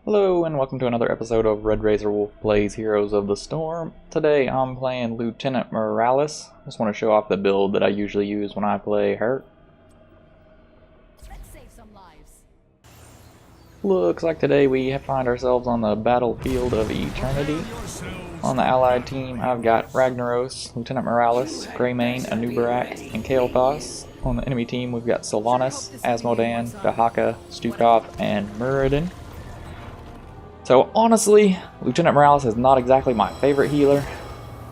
Hello and welcome to another episode of RedRazorWolf Plays Heroes of the Storm. Today I'm playing Lieutenant Morales. I just want to show off the build that I usually use when I play her. Let's save some lives. Looks like today we find ourselves on the battlefield of eternity. On the allied team I've got Ragnaros, Lieutenant Morales, Greymane, Anubarak, and Kael'thas. On the enemy team we've got Sylvanas, Asmodan, Dahaka, Stukov, and Muradin. So honestly, Lieutenant Morales is not exactly my favorite healer.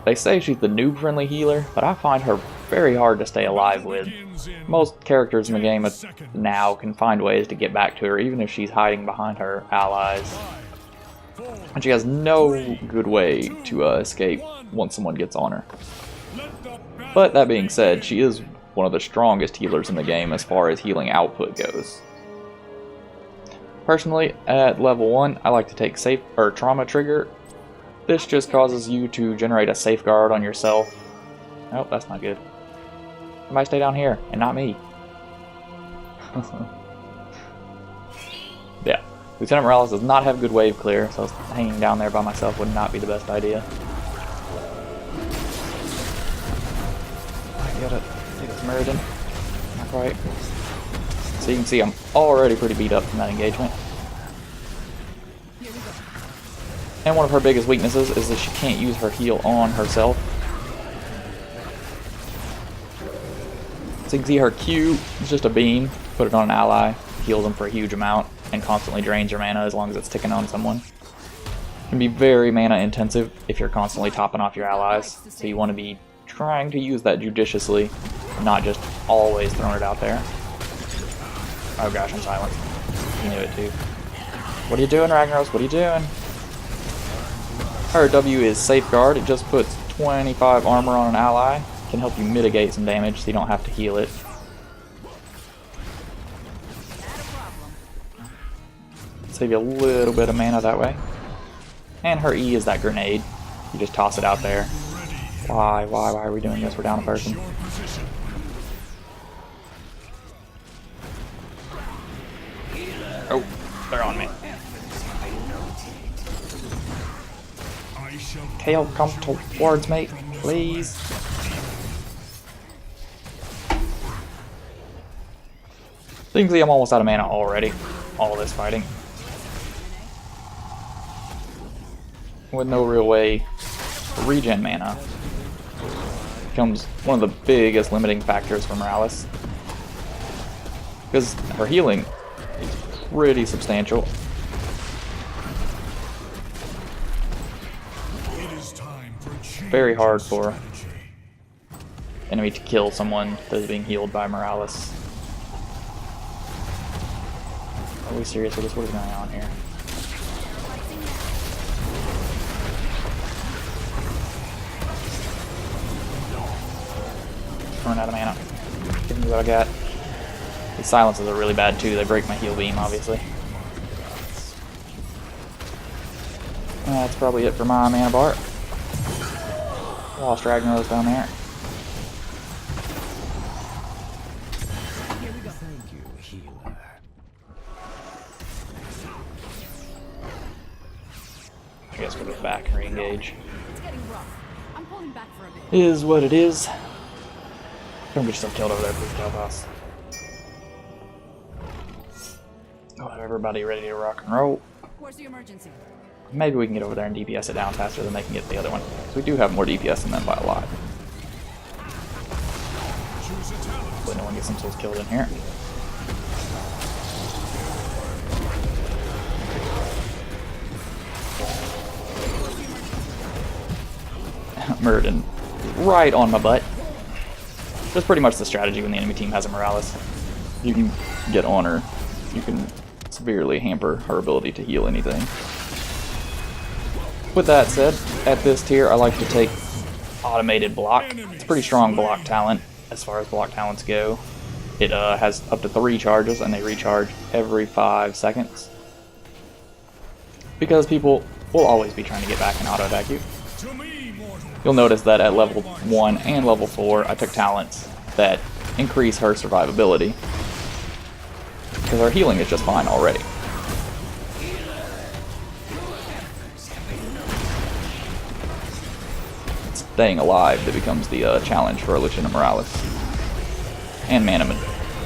They say she's the noob-friendly healer, but I find her very hard to stay alive with. Most characters in the game now can find ways to get back to her, even if she's hiding behind her allies. And she has no good way to escape once someone gets on her. But that being said, she is one of the strongest healers in the game as far as healing output goes. Personally, at level 1, I like to take Trauma Trigger. This just causes you to generate a safeguard on yourself. Oh, that's not good. Somebody stay down here, and not me. Yeah, Lieutenant Morales does not have good wave clear, so hanging down there by myself would not be the best idea. I gotta take this Muradin. Not quite. So you can see I'm already pretty beat up from that engagement. And one of her biggest weaknesses is that she can't use her heal on herself. So you can see her Q is just a beam, put it on an ally, heals them for a huge amount, and constantly drains your mana as long as it's ticking on someone. It can be very mana intensive if you're constantly topping off your allies, so you want to be trying to use that judiciously, not just always throwing it out there. Oh gosh, I'm silenced. You knew it too. What are you doing, Ragnaros? What are you doing? Her W is Safeguard. It just puts 25 armor on an ally. It can help you mitigate some damage so you don't have to heal it. Save you a little bit of mana that way. And her E is that grenade. You just toss it out there. Why are we doing this? We're down a person. Oh, they're on me. Kael, come towards me, please. So you can see I'm almost out of mana already. All this fighting. With no real way to regen mana. Becomes one of the biggest limiting factors for Morales. Because her healing is pretty substantial. Very hard for enemy to kill someone that is being healed by Morales. Are we serious with this? What is going on here? Running out of mana. Give me what I got. These silences are really bad too. They break my heal beam, obviously. That's probably it for my mana bar. Lost Ragnaros down there. Thank you, healer. I guess we'll go back and re-engage. It's getting rough. I'm pulling back for a bit. Is what it is. Don't get yourself killed over there, please, Kael'thas. I'll have everybody ready to rock and roll. Where's the emergency? Maybe we can get over there and DPS it down faster than they can get the other one. So we do have more DPS than them by a lot. Hopefully no one gets themselves killed in here. Muradin right on my butt. That's pretty much the strategy when the enemy team has a Morales. You can get on her. You can severely hamper her ability to heal anything. With that said, at this tier I like to take Automated Block. It's a pretty strong block talent as far as block talents go. It has up to 3 charges and they recharge every 5 seconds. Because people will always be trying to get back and auto attack you. You'll notice that at level 1 and level 4 I took talents that increase her survivability. Because our healing is just fine already. staying alive that becomes the challenge for Lieutenant Morales. And mana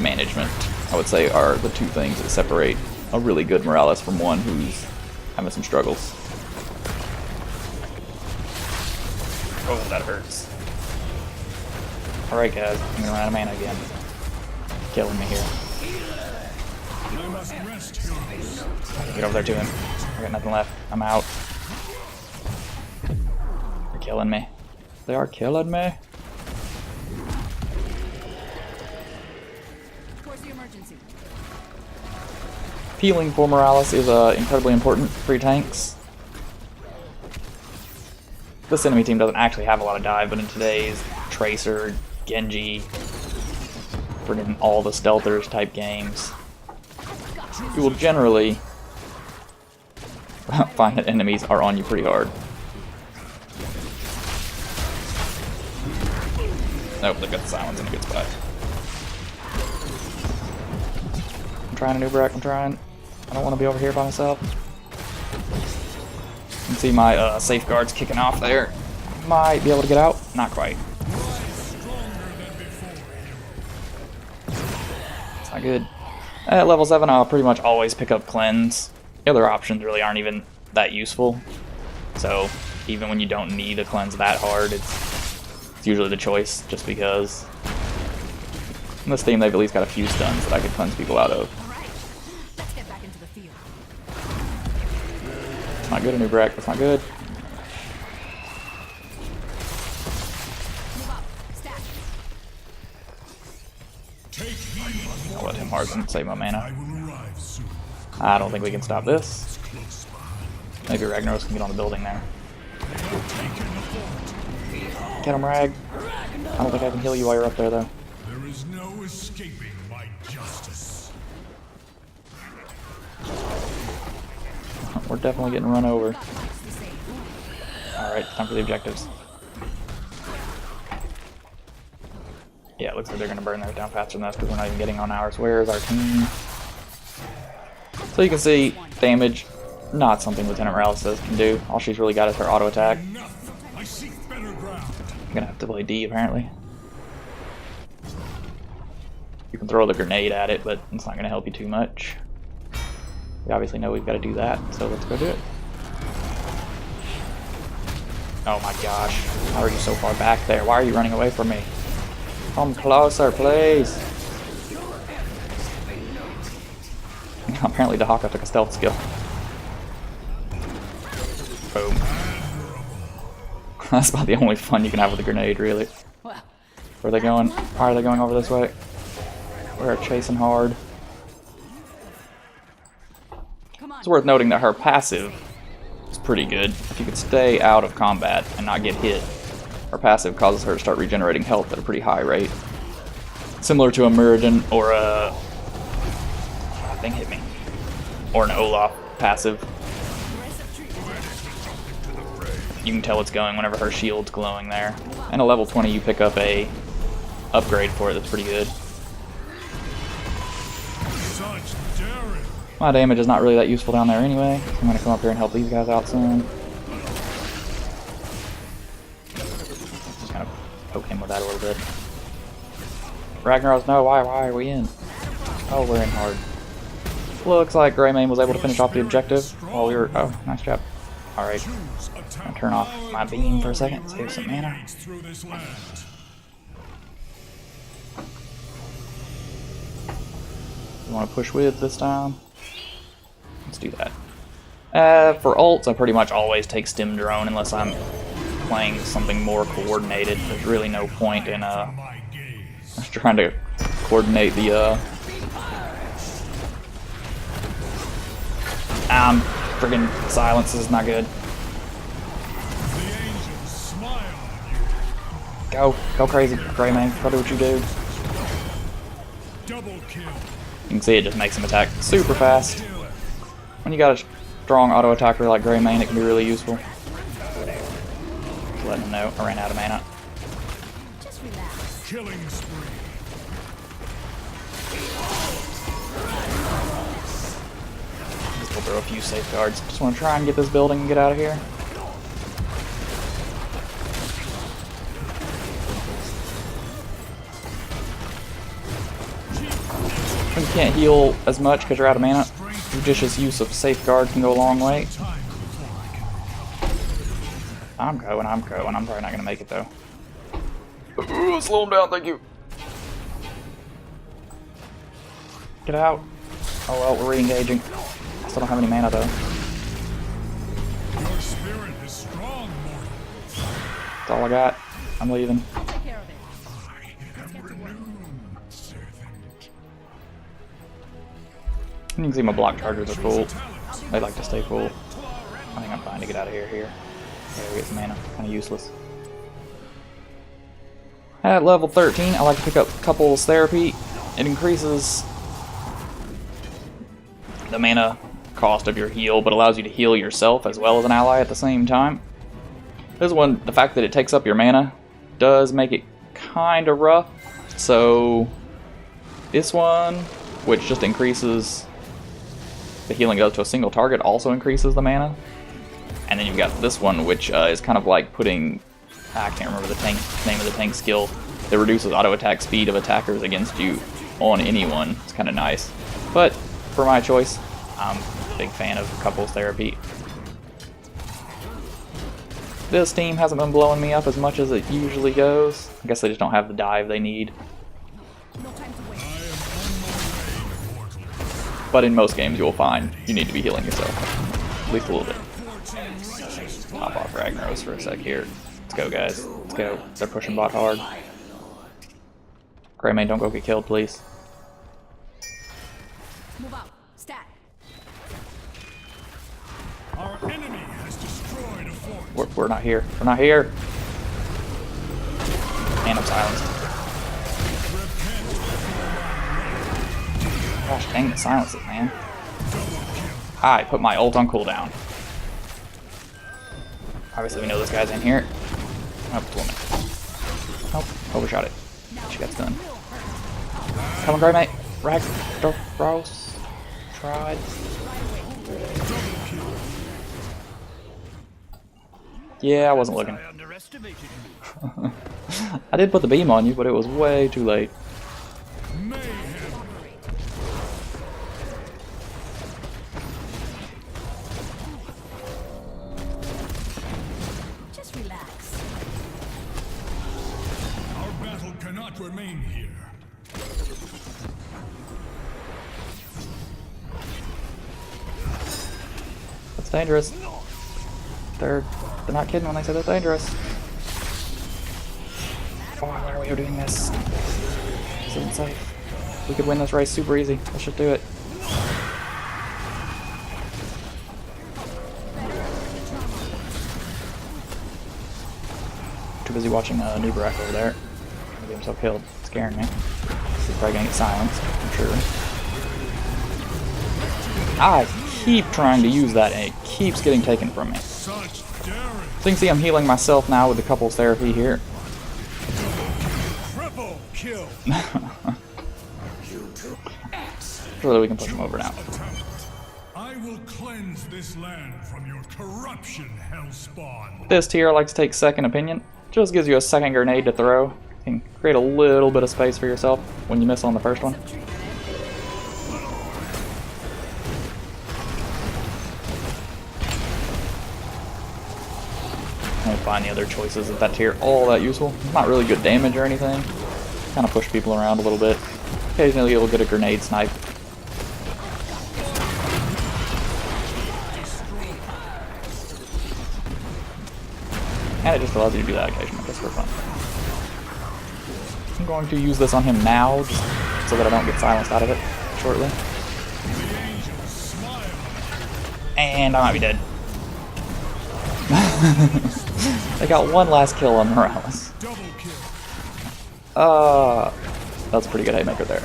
management, I would say, are the two things that separate a really good Morales from one who's having some struggles. Oh, that hurts. Alright guys, I'm gonna run out of mana again. Killing me here. Get over there to him. I got nothing left. I'm out. They're killing me. They are killing me. Towards the emergency. Healing for Morales is incredibly important for your tanks. This enemy team doesn't actually have a lot of dive, but in today's Tracer, Genji, friggin' all the stealthers type games, you will generally find that enemies are on you pretty hard. Nope, they got the silence in a good spot. I'm trying to Nubarak, I'm trying. I don't want to be over here by myself. You can see my safeguards kicking off there. Might be able to get out. Not quite. It's not good. At level 7, I'll pretty much always pick up Cleanse. The other options really aren't even that useful. So even when you don't need a Cleanse that hard, it's usually the choice, just because in this team they've at least got a few stuns that I could cleanse people out of. Let's get back into the field. It's not good, a new Nubarak. That's not good. Move up. Stack. I'll let him harden, save my mana. I don't think we can stop this. Maybe Ragnaros can get on the building there. Get him, Rag. I don't think I can heal you while you're up there, though. There is no escaping my justice. We're definitely getting run over. Alright, time for the objectives. Yeah, it looks like they're going to burn theirs down faster than us because we're not even getting on ours. Where is our team? So you can see, damage, not something Lieutenant Morales can do. All she's really got is her auto attack. I seek better ground. I'm going to have to play D, apparently. You can throw the grenade at it, but it's not going to help you too much. We obviously know we've got to do that, so let's go do it. Oh my gosh. How are you so far back there? Why are you running away from me? Come closer, please. Apparently Dahaka took a stealth skill. Boom. That's about the only fun you can have with a grenade, really. Where are they going? Why are they going over this way? We're chasing hard. It's worth noting that her passive is pretty good. If you could stay out of combat and not get hit, her passive causes her to start regenerating health at a pretty high rate. Similar to a Muradin or a... thing hit me. Or an Olaf passive. You can tell it's going whenever her shield's glowing there. And a level 20 you pick up a upgrade for it that's pretty good. My damage is not really that useful down there anyway. I'm going to come up here and help these guys out soon. Just kind of poke him with that a little bit. Ragnaros, no, why are we in? Oh, we're in hard. Looks like Greymane was able to finish off the objective while we were... Oh, nice job. Alright. I'll turn off my beam for a second, save some mana. You want to push with this time? Let's do that. For ults, I pretty much always take Stim Drone unless I'm playing something more coordinated. There's really no point in trying to coordinate the friggin' silence is not good. Go crazy, Greymane. Go do what you do. You can see it just makes him attack super fast. When you got a strong auto attacker like Greymane, it can be really useful. Just letting him know I ran out of mana. Just relax. Killing spree. We'll throw a few safeguards. Just want to try and get this building and get out of here. When you can't heal as much because you're out of mana, judicious use of Safeguard can go a long way. I'm going. I'm probably not going to make it though. Ooh, slow him down, thank you. Get out. Oh well, we're re-engaging. I still don't have any mana though. Your spirit is strong, mortal. That's all I got. I'm leaving. Take care of it. I am renewed, servant. You can see my block chargers are full. They like to stay full. I think I'm fine to get out of here. Yeah, we get some mana. Kind of useless. At level 13, I like to pick up Couples Therapy. It increases the mana cost of your heal, but allows you to heal yourself as well as an ally at the same time. This one, the fact that it takes up your mana does make it kind of rough. So this one, which just increases the healing goes to a single target, also increases the mana. And then you've got this one, which is kind of like putting, I can't remember the name of the tank skill, that reduces auto attack speed of attackers against you on anyone. It's kind of nice. But for my choice, I'm a big fan of Couples Therapy. This team hasn't been blowing me up as much as it usually goes. I guess they just don't have the dive they need. No time to wait. But in most games you'll find you need to be healing yourself. At least a little bit. Pop off Ragnaros for a sec here. Let's go, guys. Let's go. They're pushing bot hard. Greymane, don't go get killed, please. Move out. Stat. Our enemy has destroyed a fort. We're not here. We're not here. And I'm silenced. Gosh dang it, silence it, man. I put my ult on cooldown. Obviously we know this guy's in here. Oh, it's a woman. Nope, overshot it. She got stunned. Come on, Greymane. Ragnaros. Tried. Yeah, I wasn't looking. I did put the beam on you, but it was way too late. Just relax. Our battle cannot remain here. That's dangerous. They're not kidding when they say that's dangerous. Oh, why are we doing this? This isn't safe. We could win this race super easy. Let's just do it. Too busy watching Nubarak over there. Gonna get himself killed. It's scaring me. He's probably gonna get silenced, I'm sure. I keep trying to use that and it keeps getting taken from me. Such daring. So you can see I'm healing myself now with the Couples Therapy here. Triple kill. So that we can push him over now. I will cleanse this land from your corruption, Hellspawn. This tier I like to take Second Opinion. Just gives you a second grenade to throw. You can create a little bit of space for yourself when you miss on the first one. I don't find the other choices of that tier all that useful. Not really good damage or anything. Kind of push people around a little bit. Occasionally you'll get a grenade snipe. And it just allows you to do that occasionally, just for fun. I'm going to use this on him now, just so that I don't get silenced out of it shortly. And I might be dead. I got one last kill on Morales. That's a pretty good haymaker there.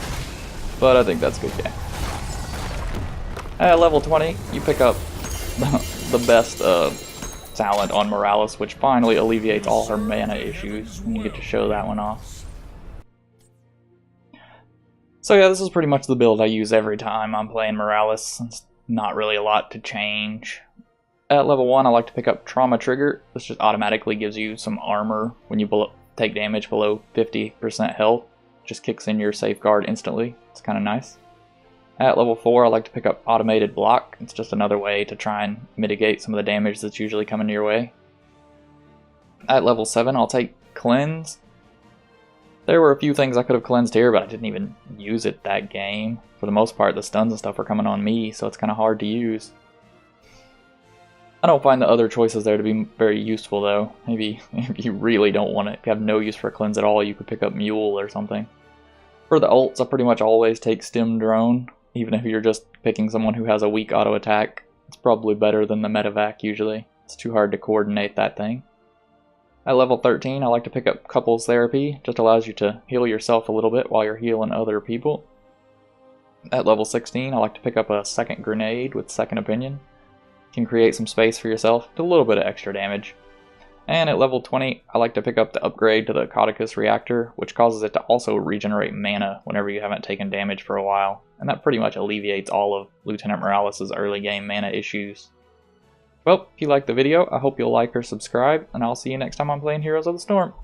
But I think that's a good game. At level 20, you pick up the best talent on Morales, which finally alleviates all her mana issues. And you get to show that one off. So yeah, this is pretty much the build I use every time I'm playing Morales. It's not really a lot to change. At level 1, I like to pick up Trauma Trigger. This just automatically gives you some armor when you take damage below 50% health. Just kicks in your safeguard instantly. It's kind of nice. At level 4, I like to pick up Automated Block. It's just another way to try and mitigate some of the damage that's usually coming your way. At level 7, I'll take Cleanse. There were a few things I could have cleansed here, but I didn't even use it that game. For the most part, the stuns and stuff are coming on me, so it's kind of hard to use. I don't find the other choices there to be very useful, though. Maybe if you really don't want it, if you have no use for a cleanse at all, you could pick up Mule or something. For the ults, I pretty much always take Stim Drone. Even if you're just picking someone who has a weak auto attack, it's probably better than the Medivac usually. It's too hard to coordinate that thing. At level 13, I like to pick up Couples Therapy. Just allows you to heal yourself a little bit while you're healing other people. At level 16, I like to pick up a Second Grenade with Second Opinion. You can create some space for yourself, do a little bit of extra damage. And at level 20, I like to pick up the upgrade to the Caudicus Reactor, which causes it to also regenerate mana whenever you haven't taken damage for a while. And that pretty much alleviates all of Lieutenant Morales' early game mana issues. Well, if you liked the video, I hope you'll like or subscribe, and I'll see you next time I'm playing Heroes of the Storm.